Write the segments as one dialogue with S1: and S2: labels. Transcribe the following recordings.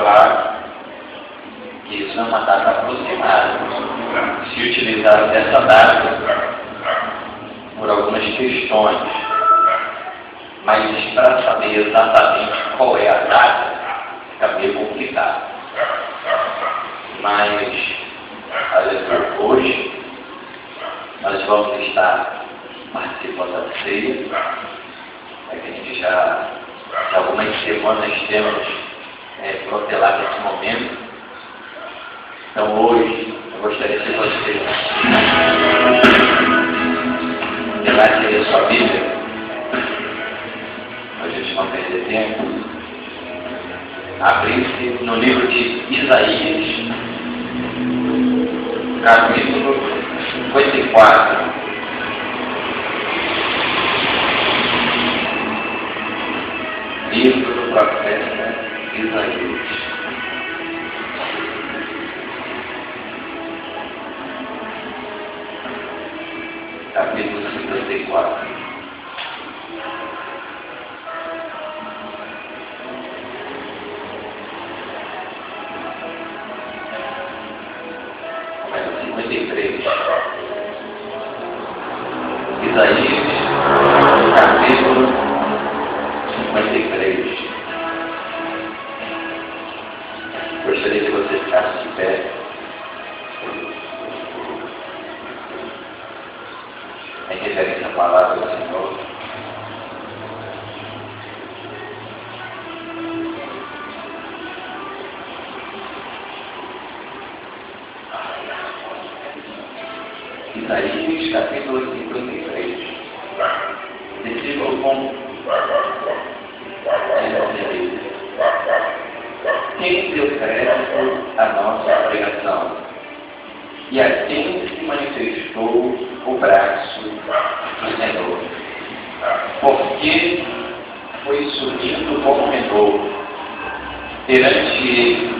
S1: Claro que isso é uma data aproximada. Se utilizar dessa data por algumas questões, mas para saber exatamente qual é a data, fica meio complicado. Mas, hoje, nós vamos estar participando da ceia, que a gente já algumas semanas temos protelado esse momento. Então, hoje, eu gostaria que você levasse aí a sua Bíblia, para a gente não perder tempo, abrisse no livro de Isaías, capítulo 54. Livro do profeta Isaías. Capítulo 54. Começa 53. Isaías, capítulo 53. Gostaria que você ficasse de pé. Em referência à palavra do Senhor. Isaías, capítulo 53. Versículo 1. Quem deu crédito à nossa pregação? E a quem se manifestou o braço do Senhor? Porque foi subindo como renovo perante ele,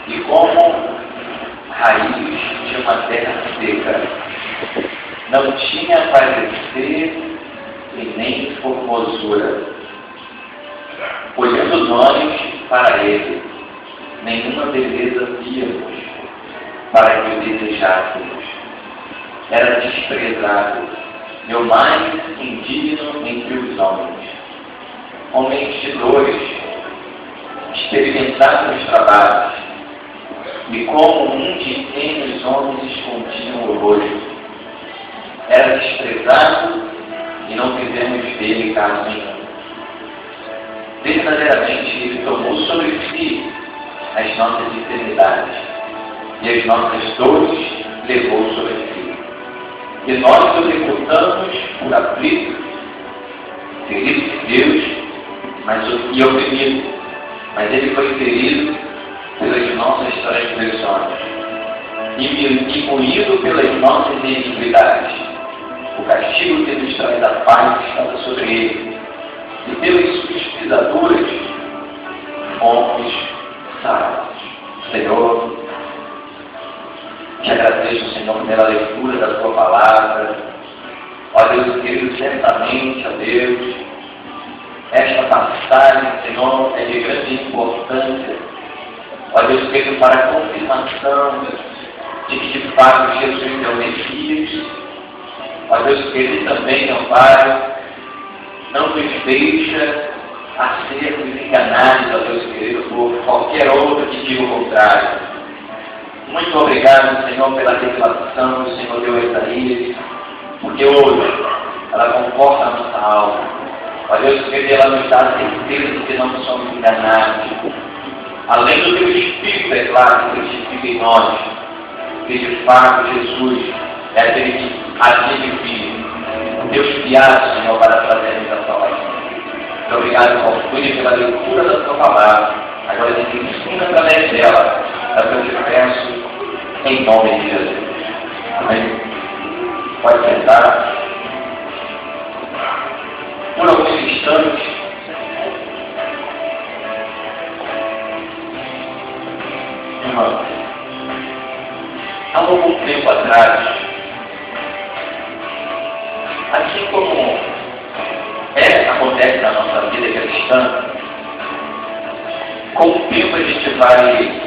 S1: e como raiz de uma terra seca, não tinha parecer e nem formosura. Olhando nós para ele, nenhuma beleza víamos para que o desejássemos. Era desprezado, e o mais indigno entre os homens. Homens de dores, experimentados nos trabalhos, e como um de quem os homens escondiam o rosto. Era desprezado, e não fizemos dele caso nenhum. Verdadeiramente ele tomou sobre si as nossas enfermidades, e as nossas dores levou sobre si. E nós o reputamos por aflito, ferido de Deus, e oprimido, mas ele foi ferido pelas nossas transgressões e moído pelas nossas iniquidades. O castigo que nos traz a paz estava sobre ele, e pelas suas pisaduras fomos sarados. Senhor, te agradeço, Senhor, pela leitura da tua palavra. Ó Deus querido, certamente, ó Deus, esta passagem, Senhor, é de grande importância. Ó Deus querido, para a confirmação de que de fato Jesus é o Messias. Ó Deus querido, também, ó Pai, não nos deixa a sermos enganados, ó Deus querido, por qualquer outro que diga o contrário. Muito obrigado, Senhor, pela revelação que o Senhor deu a Isaías, porque hoje ela conforta a nossa alma. Ó Deus querido, ela nos dá a certeza de que não somos enganados. Além do teu Espírito, é claro, que testifica em nós, que de fato Jesus é aquele que agiu o Filho. Deus criado, Senhor, para trazermos a salvação. Muito obrigado, Paulo, pela leitura da tua palavra. Agora a gente ensina através dela. É o que eu te peço, em nome de Jesus. Amém? Pode sentar. Por alguns instantes, irmãos, há algum tempo atrás, assim como acontece na nossa vida cristã, Com o tempo a gente vai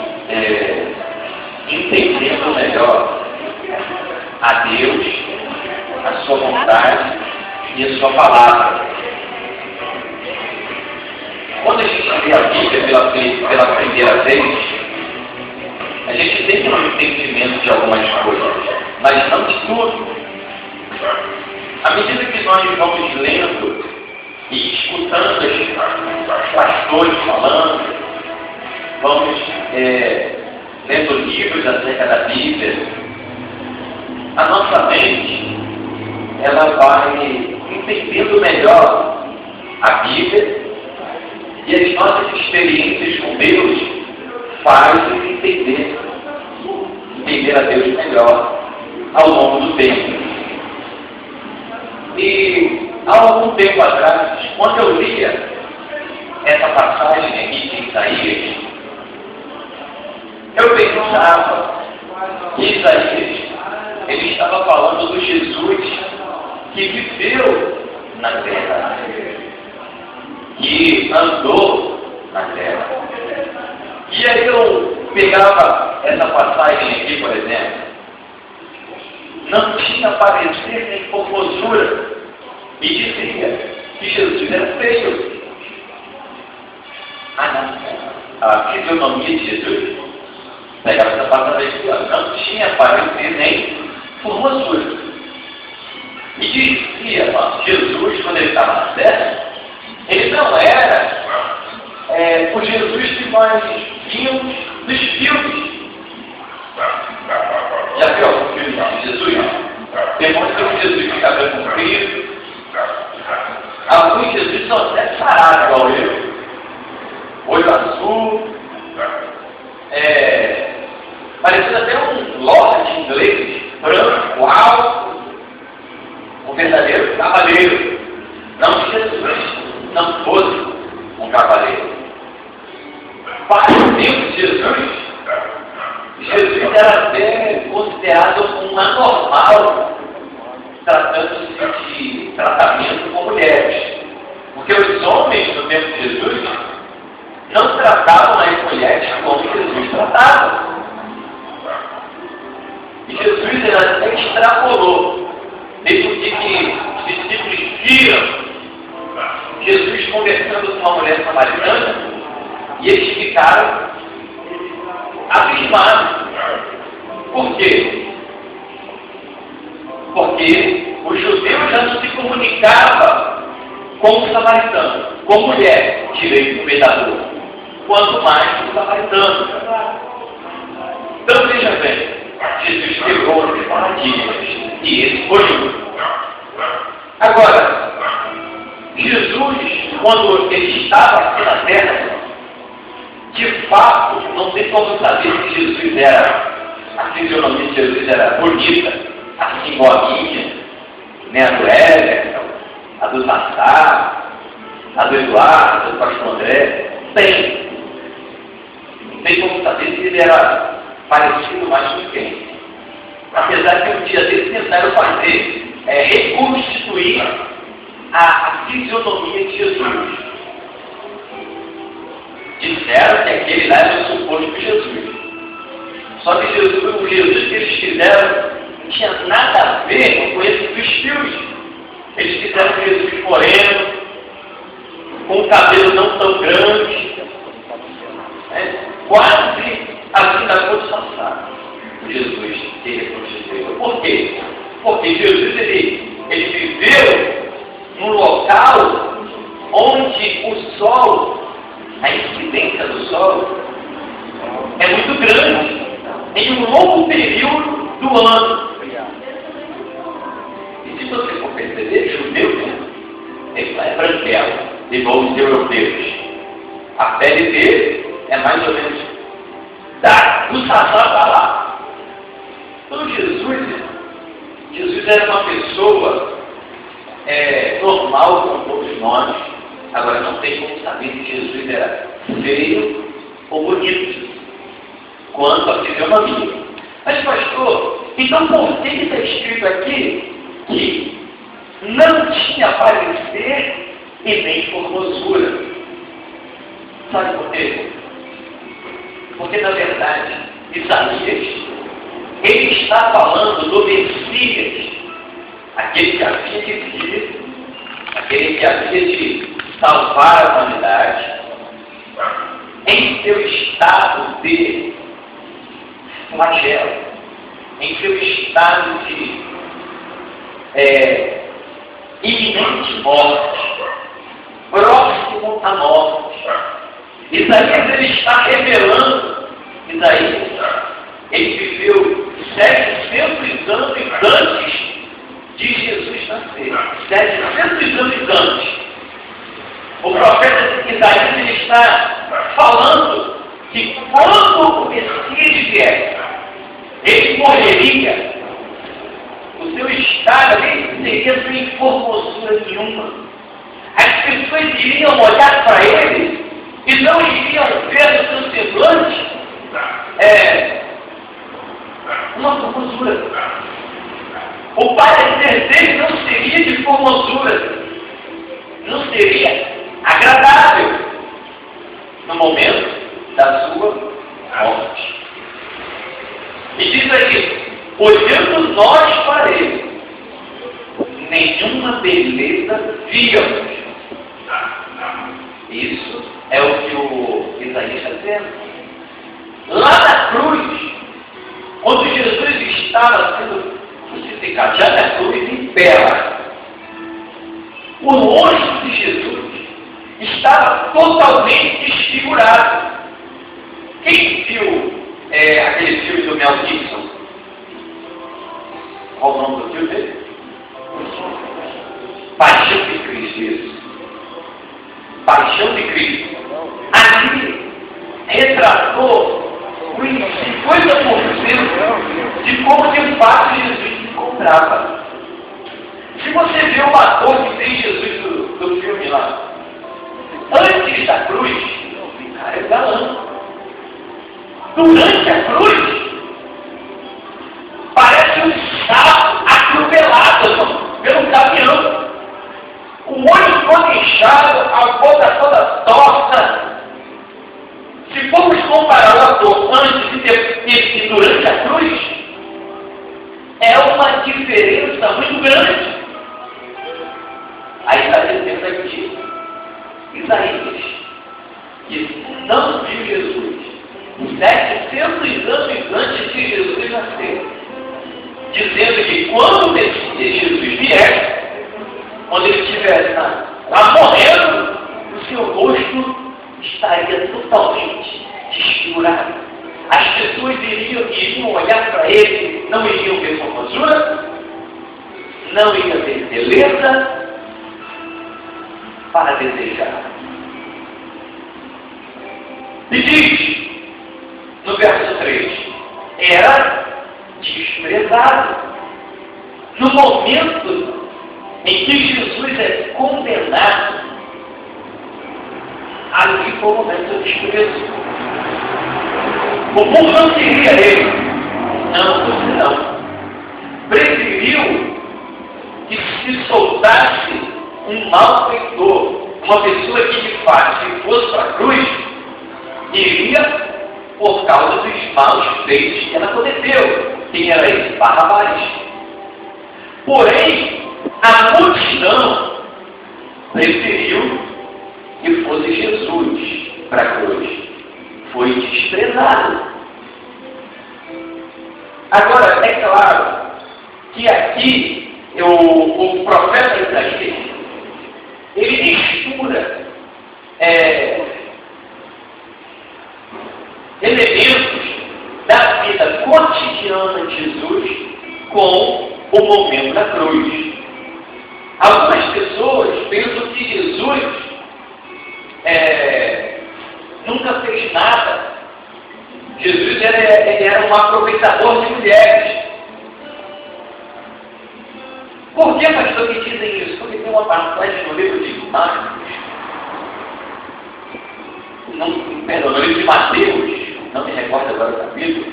S1: entendendo melhor a Deus, a sua vontade e a sua palavra. Quando a gente lê a Bíblia pela primeira vez, a gente tem um entendimento de algumas coisas, mas não de tudo. À medida que nós vamos lendo e escutando os pastores falando, vamos lendo livros acerca da Bíblia, a nossa mente ela vai entendendo melhor a Bíblia e as nossas experiências com Deus fazem entender a Deus melhor ao longo do tempo. E há algum tempo atrás, quando eu lia essa passagem aqui de Isaías, eu pensava que Isaías ele estava falando do Jesus que viveu na terra, que andou na terra. E aí eu pegava essa passagem aqui, por exemplo, não tinha parecer nem formosura, e dizia que Jesus era feio. A fisionomia de Jesus, pegava essa passagem aqui, não tinha parecer nem formosura. E dizia, Jesus, quando ele estava na terra, ele não era o Jesus que nós vimos nos filmes. Já viu algum filme de Jesus? Demonstra um Jesus de cabelo comprido. Alguns Jesus são até sarados, igual eu. Olho azul. Parecendo até um lord inglês, branco, alto. Um verdadeiro cavaleiro. Não que Jesus não fosse um cavaleiro. Para o tempo de Jesus era até considerado um anormal, tratando-se de tratamento com mulheres. Porque os homens no tempo de Jesus não tratavam as mulheres como Jesus tratava. E Jesus até extrapolou. Desde que os discípulos viram Jesus conversando com uma mulher samaritana, e eles ficaram abismados. Por quê? Porque o judeu já não se comunicava com o samaritano, com mulher, direito do pecador, quanto mais com o samaritano. Então veja bem, Jesus quebrou os paradigmas, e esse foi um. Agora, Jesus, quando ele estava aqui na terra, de fato, não tem como saber se Jesus era, a fisionomia de Jesus era bonita, assim como a minha, né, a do Éder, a do Tassá, a do Eduardo, do pastor André. Não tem como saber se ele era parecido mais com quem. Apesar que um dia deles tentaram fazer, reconstituir a fisionomia de Jesus. Disseram que aquele lá era o suposto de Jesus. Só que o Jesus que eles fizeram não tinha nada a ver com esse dos filmes. Eles fizeram Jesus moreno, com o cabelo não tão grande, quase assim da cor do Sassá. Jesus que reconstituiu. Por quê? Porque Jesus ele viveu num local onde o sol, a incidência do sol, é muito grande, em um longo período do ano. E se você for perceber, judeu, ele é branquelo, igual os europeus. A pele dele é mais ou menos do Sassá para lá. Então Jesus era uma pessoa normal como todos nós. Agora não tem como saber se Jesus era feio ou bonito quanto a fisionomia. Mas pastor, então por que está escrito aqui que não tinha parecer e nem formosura? Sabe por quê? Porque, na verdade, Isaías, ele está falando do Messias, aquele que havia de vir, aquele que havia de salvar a humanidade, em seu estado de flagelo, em seu estado de iminente morte, próximo à morte. Isaías, ele está revelando, ele viveu 700 anos antes de Jesus nascer. 700 anos antes. O profeta Isaías, ele está falando que quando o Messias vier, ele morreria. O seu estado ali seria sem formosura nenhuma. As pessoas iriam olhar para ele e não iriam ver no seu semblante uma formosura. O parecer dele não seria de formosura, não seria agradável no momento da sua morte. E diz aqui, olhando nós para ele, nenhuma beleza víamos. Isso é o que o Isaías está dizendo. Lá na cruz, quando Jesus estava sendo crucificado, já na cruz, em pé lá, o rosto de Jesus estava totalmente desfigurado. Quem viu aquele filme do Mel Gibson? Qual o nome do filme dele? Paixão de Cristo, isso. Paixão de Cristo. Ali retratou os 50% de como de fato Jesus se encontrava. Se você vê o ator que tem Jesus do filme lá, antes da cruz, o cara é galã. Durante a cruz, parece um sapo atropelado pelo caminhão. O olho todo inchado, a boca toda torta. Se formos comparar o ator antes e durante a cruz, é uma diferença muito grande. Aí está dizendo aqui, Isaías, que não viu Jesus 700 anos antes de Jesus nascer, dizendo que quando Jesus vier, quando ele estiver lá morrendo, o seu rosto estaria totalmente desfigurado. As pessoas iriam olhar para ele, não iriam ver formosura, não iriam ver beleza para desejar. E diz, no verso 3, era desprezado. No momento em que Jesus é condenado, ali foi o momento do desprezo. O povo não queria ele. Não, você não. Preferiu que se soltasse um malfeitor, uma pessoa que de fato, se fosse para a cruz, iria por causa dos maus feitos que ela cometeu. Quem era esse? Barrabás. Porém, a multidão preferiu que fosse Jesus para a cruz. Foi desprezado. Agora, é claro que aqui o profeta Isaías, ele mistura elementos da vida cotidiana de Jesus com o momento da cruz. Algumas pessoas pensam que Jesus nunca fez nada. Jesus ele era um aproveitador de mulheres. Por que, pastor, que dizem isso? Porque tem uma passagem no livro de Marcos, no livro de Mateus, não me recordo agora o capítulo,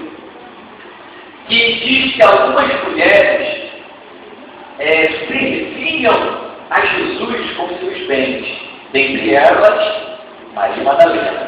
S1: que diz que algumas mulheres serviam a Jesus com seus bens, dentre elas Maria Madalena.